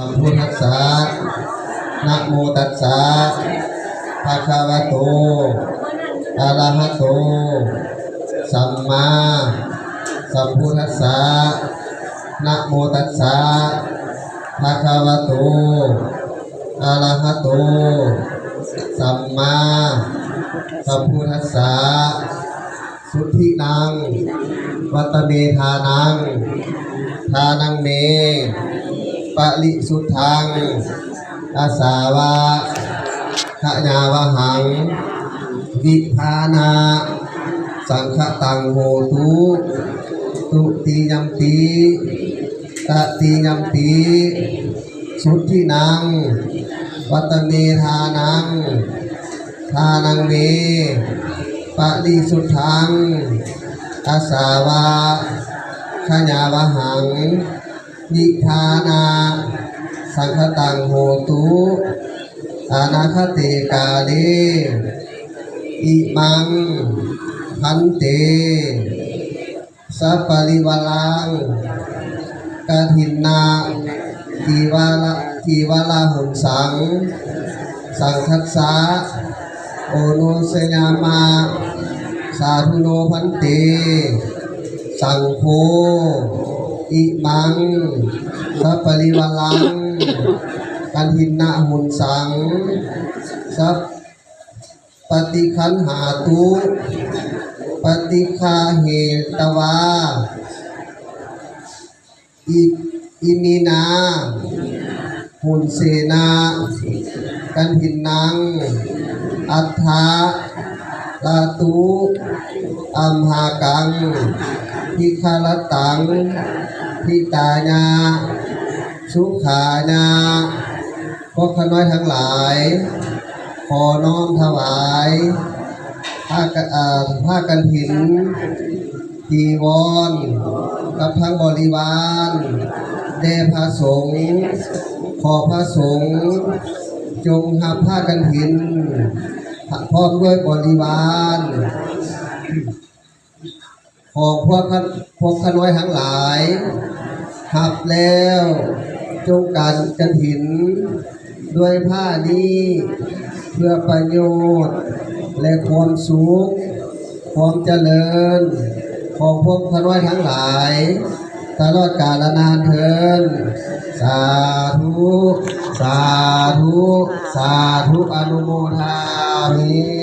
ธัมพุทธัสสะนะโมตัสสะภะคะวะโตอะระหะโตสัมมาสัมพุทธัสสะนะโมตัสสะภะคะวะโตอะระหะโตสัมมาสัมพุทธัสสะสุทธินังวัตเมธานังทานังเมปะลิสุทธังอาสาวะขะญาวหังวิภานาสังฆตังโหตุตุติยัมปิตติยัมปิสุทธินังวัตเมธานังทานังเมปะลิสุทธังอาสาวะขะญาวหังวิภานาสังฆตังโหตุอนาคเตกาเลอิมังพันเตสัพปริวารังกฐินนาทีวาลาหุนสังสังคัสสะโอโนสยามาสาธุโนพันเตสังโฆอิมังสัพปริวารังกันหินนาหุนสังสัพปฏิคันหาตุปฏิคาเหตวาอิมินาหุนเสนากันหินนังอัฏฐาลาตุอัมหากังพิคารตังพิตาญาสุขาญาพวกข้าน้อยทั้งหลายขอน้อมถวายผ้ากันถินจีวรกับทั้งบริวารแด่พระสงฆ์ขอพระสงฆ์จงหับผ้ากันถินพร้อมด้วยบริวารของพวกข้าน้อยทั้งหลายหับแล้วจงกันถินด้วยผ้านี้เพื่อประโยชน์และความสุขความเจริญของพวกข้าน้อยทั้งหลายตลอดกาลนานเทินสาธุสาธุสาธุอนุโมทามิ